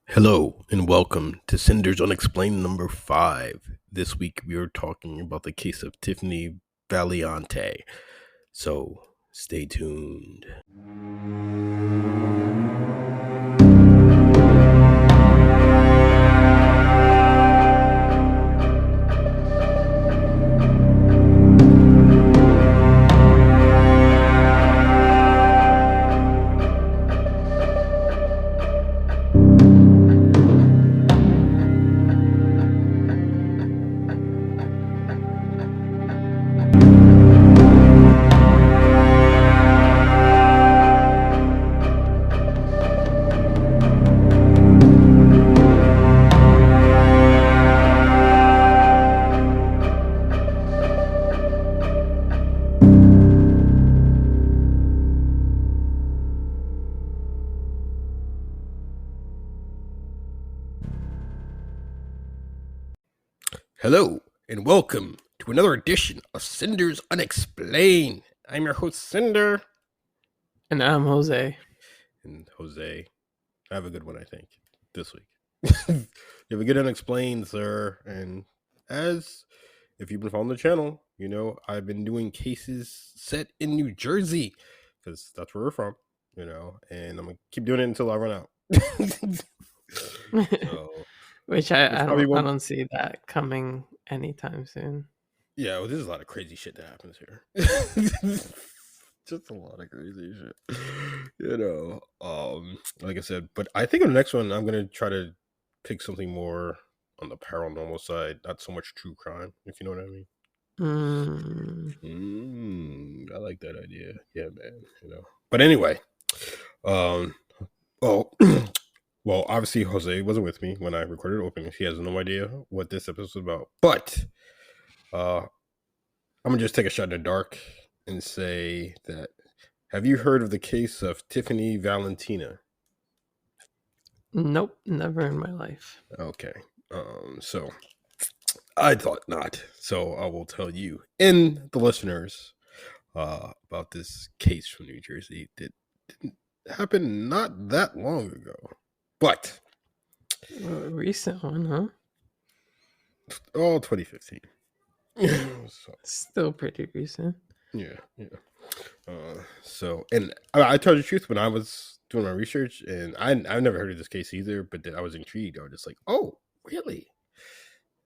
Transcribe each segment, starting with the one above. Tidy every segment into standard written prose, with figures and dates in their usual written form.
Hello and welcome to Sinders Unexplained number 5. This week we are talking about the case of Tiffany Valiante. So stay tuned. Hello and welcome to another edition of Sinders Unexplained. I'm your host Sinder. And I'm Jose. And Jose, I have a good one, I think, this week. You have a good unexplained, sir. And as if you've been following the channel, you know I've been doing cases set in New Jersey because that's where we're from, and I'm gonna keep doing it until I run out. So Which there's I probably don't I one. don't see that coming anytime soon. Yeah, well, there's a lot of crazy shit that happens here. Just a lot of crazy shit, like I said. But I think on the next one, I'm gonna try to pick something more on the paranormal side, not so much true crime, if you know what I mean. I like that idea. Yeah, man. But anyway, um, well, well, obviously Jose wasn't with me when I recorded opening. He has no idea what this episode is about. But I'm gonna just take a shot in the dark and say that. Have you heard of the case of Tiffany Valentina? Nope, never in my life. Okay. So I thought not. So I will tell you and the listeners about this case from New Jersey that didn't happen not that long ago. But A recent one, huh? 2015. So Still pretty recent. yeah. And I tell you the truth, when I was doing my research, and I've never heard of this case either, but I was intrigued. I was just like, oh, really?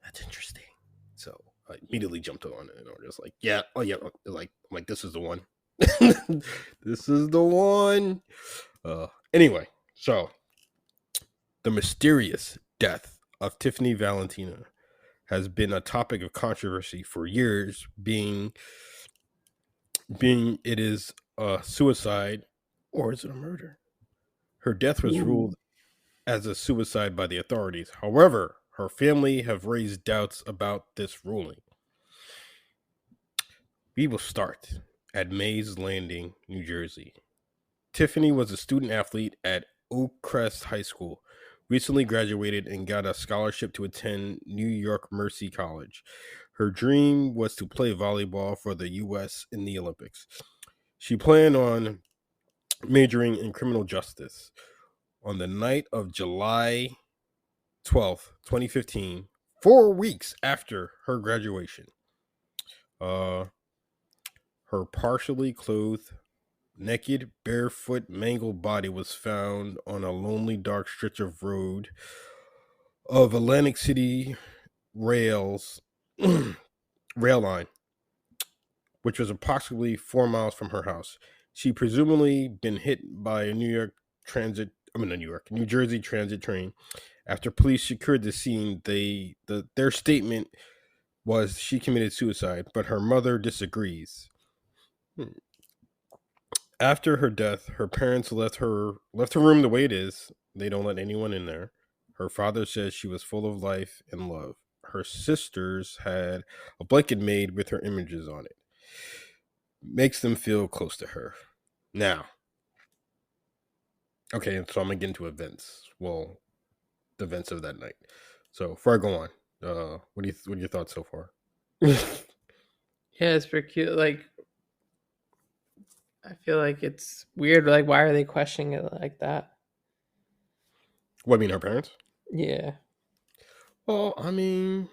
That's interesting. So I immediately jumped on it, and I was just like, yeah, oh yeah, like this is the one. This is the one. Anyway, so the mysterious death of Tiffany Valentina has been a topic of controversy for years, being it is a suicide or is it a murder? Her death was Ooh. ruled as a suicide by the authorities. However, her family have raised doubts about this ruling. We will start at Mays Landing, New Jersey. Tiffany was a student athlete at Oakcrest High School, recently graduated and got a scholarship to attend New York Mercy College. Her dream was to play volleyball for the U.S. in the Olympics. She planned on majoring in criminal justice. On the night of July 12th, 2015, 4 weeks after her graduation, uh, her partially clothed, naked, barefoot, mangled body was found on a lonely, dark stretch of road of Atlantic City rails rail line, which was approximately 4 miles from her house. She presumably been hit by a New Jersey transit train. After police secured the scene, their statement was she committed suicide, but her mother disagrees. After her death, her parents left her room the way it is. They don't let anyone in there. Her father says she was full of life and love. Her sisters had a blanket made with her images on it. Makes them feel close to her. Now, okay, so I'm gonna get into events. Well, the events of that night. So before I go on, what are your thoughts so far? Yeah, it's pretty cute. Like, I feel like it's weird. Like, why are they questioning it like that? What, I mean, her parents? Yeah. Well, I mean,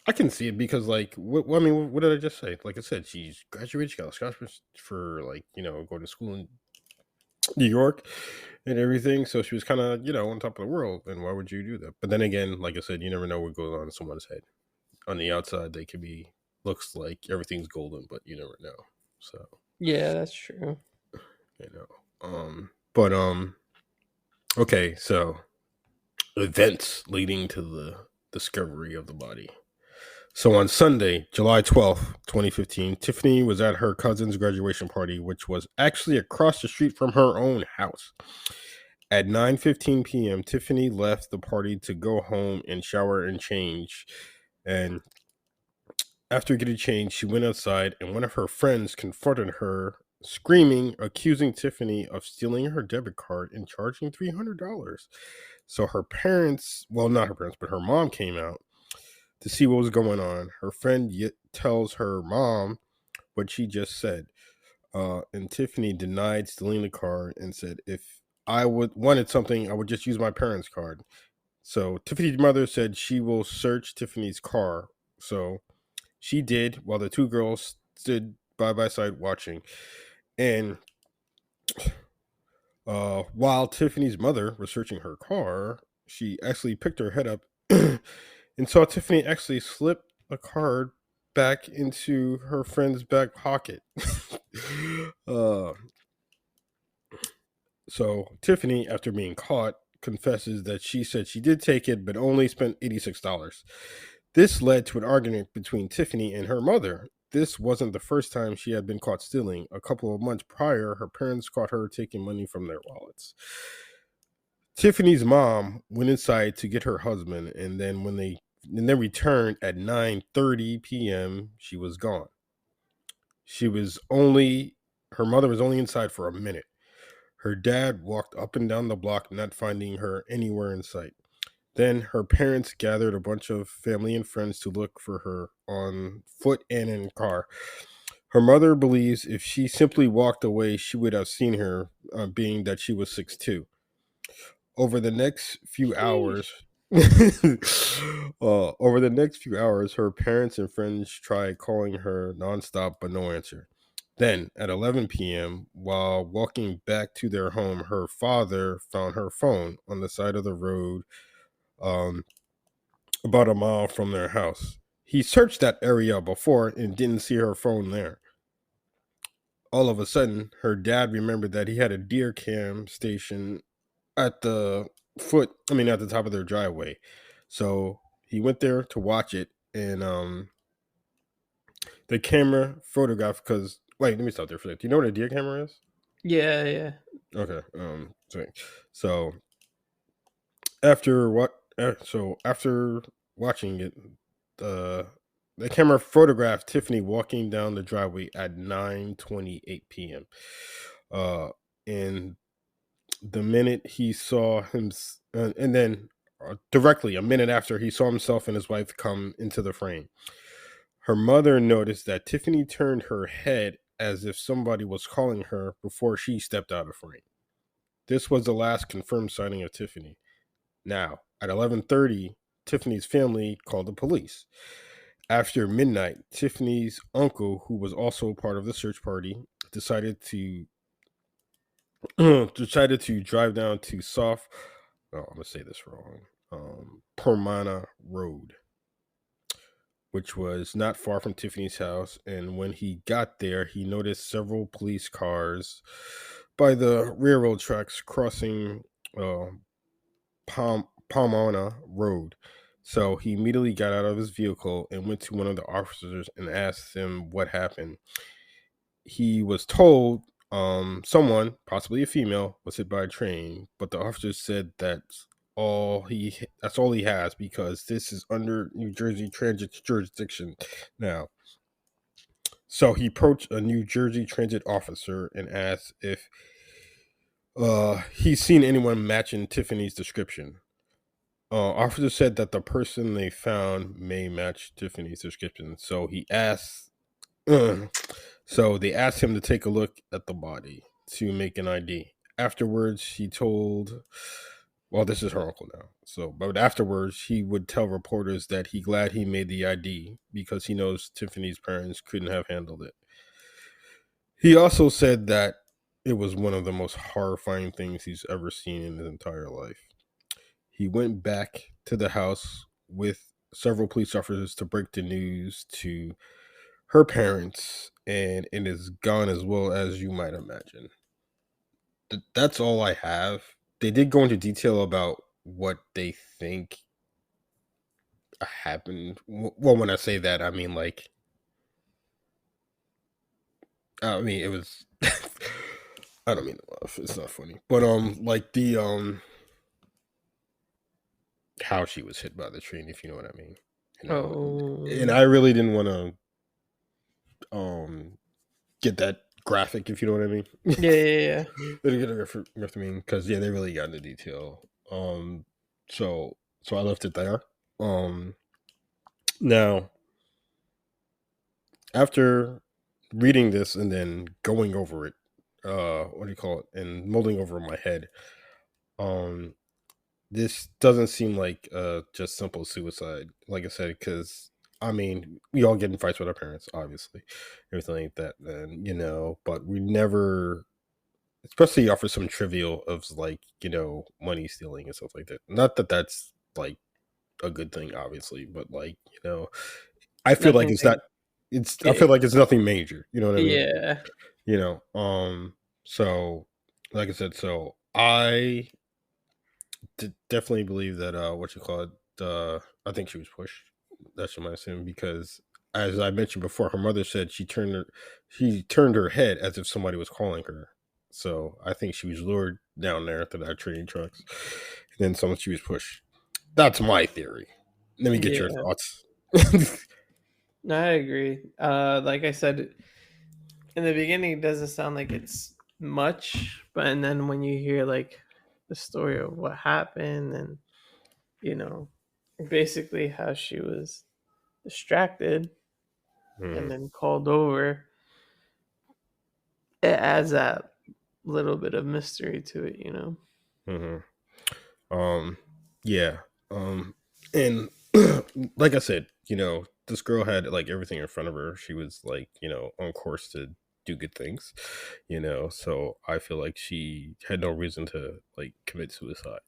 I can see it because, like, I mean, what did I just say? Like I said, she's graduated. She got a scholarship for, like, going to school in New York and everything. So she was kind of, on top of the world. And why would you do that? But then again, like I said, you never know what goes on in someone's head. On the outside, they could be looks like everything's golden, but you never know. So Yeah, that's true. you know, but okay. So events leading to the discovery of the body. So on Sunday, July 12th, 2015, Tiffany was at her cousin's graduation party, which was actually across the street from her own house. At 9:15 p.m., Tiffany left the party to go home and shower and change. And after getting changed, she went outside and one of her friends confronted her, screaming, accusing Tiffany of stealing her debit card and charging $300. So her parents, well, not her parents, but her mom came out to see what was going on. Her friend tells her mom what she just said. And Tiffany denied stealing the card and said, if I would wanted something, I would just use my parents' card. So Tiffany's mother said she will search Tiffany's car. So she did while the two girls stood by side watching. And while Tiffany's mother was searching her car, she actually picked her head up and saw Tiffany actually slip a card back into her friend's back pocket. uh, so Tiffany, after being caught, confesses that she said she did take it, but only spent $86. This led to an argument between Tiffany and her mother. This wasn't the first time she had been caught stealing. A couple of months prior, her parents caught her taking money from their wallets. Tiffany's mom went inside to get her husband, and then returned at 9:30 p.m. She was gone. She was only Her mother was only inside for a minute. Her dad walked up and down the block, not finding her anywhere in sight. Then her parents gathered a bunch of family and friends to look for her on foot and in car. Her mother believes if she simply walked away, she would have seen her, being that she was 6'2". Over the next few hours, Sheesh. her parents and friends tried calling her nonstop, but no answer. Then, at 11 p.m., while walking back to their home, her father found her phone on the side of the road, um, about a mile from their house. He searched that area before and didn't see her phone there. All of a sudden, her dad remembered that he had a deer cam station at the at the top of their driveway. So he went there to watch it, and the camera photographed. Because wait, let me stop there for a second. Do you know what a deer camera is? Yeah, yeah. Okay. So after what? So after watching it, the the camera photographed Tiffany walking down the driveway at 9:28 p.m. Uh, and the minute he saw him, and then directly a minute after he saw himself and his wife come into the frame, her mother noticed that Tiffany turned her head as if somebody was calling her before she stepped out of frame. This was the last confirmed sighting of Tiffany. Now, at 11:30, Tiffany's family called the police. After midnight, Tiffany's uncle, who was also part of the search party, decided to decided to drive down to Soft. Oh, I'm gonna say this wrong. Permana Road, which was not far from Tiffany's house. And when he got there, he noticed several police cars by the railroad tracks crossing uh, Palmana Road. So he immediately got out of his vehicle and went to one of the officers and asked him what happened. He was told someone, possibly a female, was hit by a train, but the officer said that's all he has because this is under New Jersey Transit jurisdiction now. So he approached a New Jersey Transit officer and asked if he's seen anyone matching Tiffany's description. Officer said that the person they found may match Tiffany's description. So they asked him to take a look at the body to make an ID. afterwards, he told, well, this is her uncle now. So, but afterwards, he would tell reporters that he glad he made the ID because he knows Tiffany's parents couldn't have handled it. He also said that it was one of the most horrifying things he's ever seen in his entire life. He went back to the house with several police officers to break the news to her parents, and it is gone as well as you might imagine. That's all I have. They did go into detail about what they think happened. Well, when I say that, I mean like, I mean it was. I don't mean to laugh. It's not funny, but like the how she was hit by the train, if you know what I mean. You know, and Oh, I really didn't want to get that graphic, if you know what I mean. yeah, yeah, yeah. They get a mean because yeah, they really got into detail. So I left it there. Now after reading this and then going over it, what do you call it, and molding over in my head, um, this doesn't seem like just simple suicide, like I said, because I mean, we all get in fights with our parents, obviously, everything like that, and but we never, especially offer some trivial of like money stealing and stuff like that. Not that that's like a good thing, obviously, but like I feel like Nothing it's to not. It's I feel get. like it's nothing major. You know what I mean? Yeah, You know. So, like I said, so I definitely believe that what you call it. I think she was pushed. That's what I assume because, as I mentioned before, her mother said she turned her head as if somebody was calling her. So I think she was lured down there to that train tracks, and then she was pushed. That's my theory. Let me get your yeah. thoughts. No, I agree. Like I said in the beginning, it doesn't sound like it's much, but and then when you hear like the story of what happened and you know basically how she was distracted and Hmm. then called over, it adds that little bit of mystery to it. Hmm. Um, yeah. And like I said, this girl had like everything in front of her. She was like, on course to do good things, so I feel like she had no reason to like commit suicide.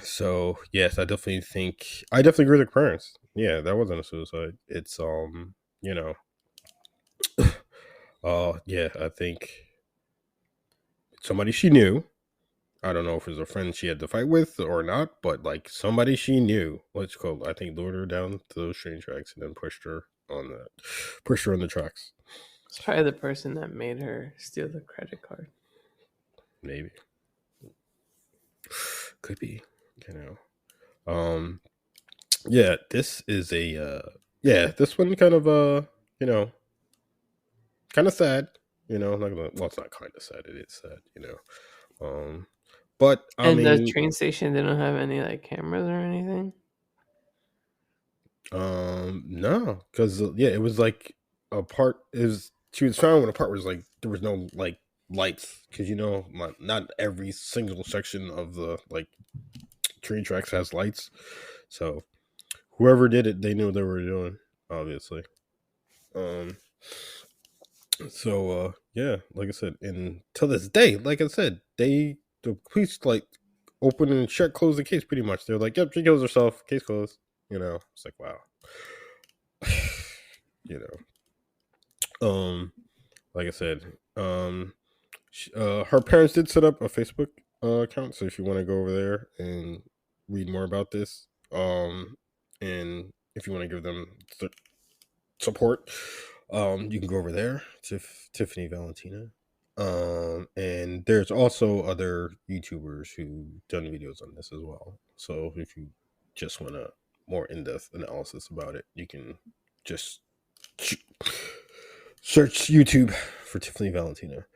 So yes, I definitely agree with her parents. Yeah, that wasn't a suicide. It's you know, yeah, I think somebody she knew. I don't know if it was a friend she had to fight with or not, but like somebody she knew, let's call, I think, lured her down to those train tracks and then pushed her on the tracks. It's probably the person that made her steal the credit card. Maybe could be, you Um, yeah, this is yeah, this one kind of you know, kind of sad. Not gonna, well, it's not kind of sad. It is sad. But I And the mean, train station didn't have any like cameras or anything. no, because yeah, it was like a part is she was found when a part was like there was no like lights because not every single section of the like train tracks has lights. So whoever did it, they knew what they were doing, obviously. Um, so yeah, like I said, and to this day, like I said, the police like open and shut close the case pretty much. They're like, yep, she kills herself, case closed. It's like wow. you like I said, her parents did set up a Facebook account, so if you want to go over there and read more about this, and if you want to give them support, you can go over there to Tiffany Valentina. And there's also other YouTubers who done videos on this as well. So if you just want a more in-depth analysis about it, you can just search YouTube for Tiffany Valentina.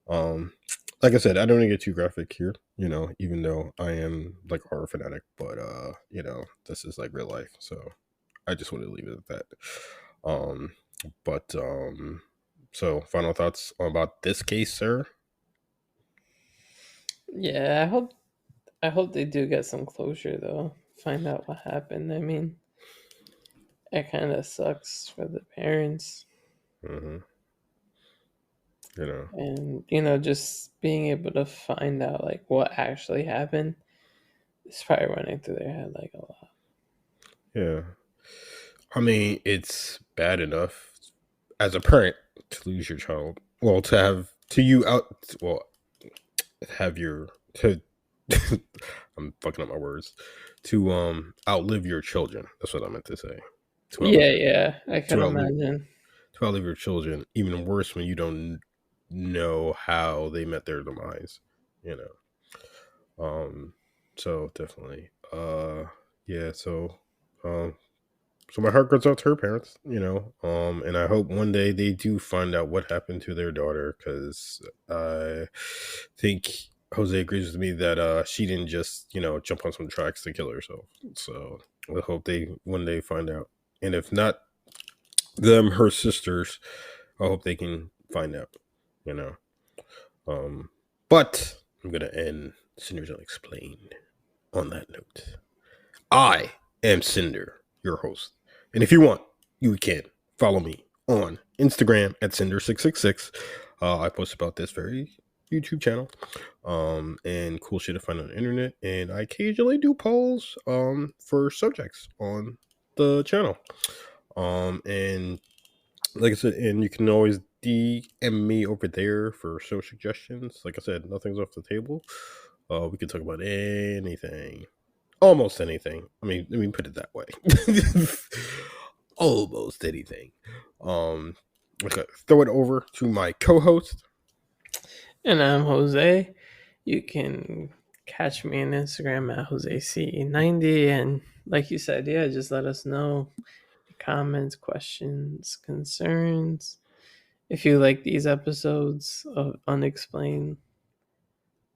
Um, like I said, I don't want to get too graphic here, even though I am like horror fanatic, but this is like real life, so I just want to leave it at that. Um, but so final thoughts about this case, sir? Yeah, I hope they do get some closure though. Find out what happened. I mean, it kind of sucks for the parents, Hmm. You know, and just being able to find out like what actually happened is probably running through their head like a lot. yeah. I mean, it's bad enough as a parent to lose your child. Well, to have to you out. Well, have your to. I'm fucking up my words. To outlive your children. That's what I meant to say. To outlive Yeah, yeah, I can to outlive imagine. to outlive your children. Even worse when you don't know how they met their demise. You know. So definitely. Yeah. Um. So my heart goes out to her parents. And I hope one day they do find out what happened to their daughter, because I think Jose agrees with me that she didn't just jump on some tracks to kill herself. So I hope they one day find out, and if not them, her sisters, I hope they can find out. You know. Um, but I'm gonna end Sinders Unexplained on that note. I am Sinder, your host. And if you want, you can follow me on Instagram at Sinder666. I post about this very YouTube channel and cool shit to find on the internet. And I occasionally do polls for subjects on the channel. And like I said, and you can always DM me over there for show suggestions. Like I said, nothing's off the table. We can talk about anything, almost anything. Let me put it that way. Almost anything. Okay, throw it over to my co-host. And I'm Jose. You can catch me on Instagram at JoseC90. And like you said, yeah, just let us know comments, questions, concerns. If you like these episodes of Unexplained,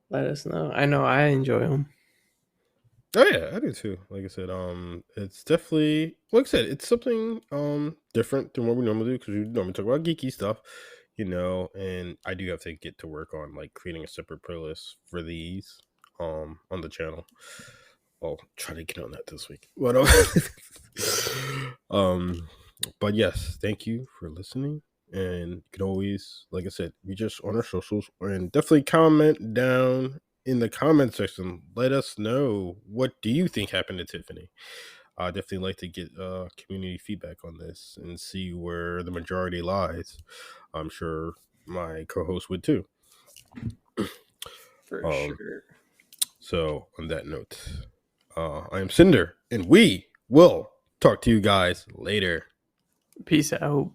let us know. I know I enjoy them. Oh yeah, I do too. Like I said, it's definitely, like I said, it's something different than what we normally do, because we normally talk about geeky stuff, and I do have to get to work on like creating a separate playlist for these on the channel. I'll try to get on that this week. But um but yes, thank you for listening. And you can always, like I said, reach us on our socials, and definitely comment down in the comment section. Let us know, what do you think happened to Tiffany. I definitely like to get community feedback on this and see where the majority lies. I'm sure my co-host would too. For um sure. so on that note, I am Cinder, and we will talk to you guys later. Peace out.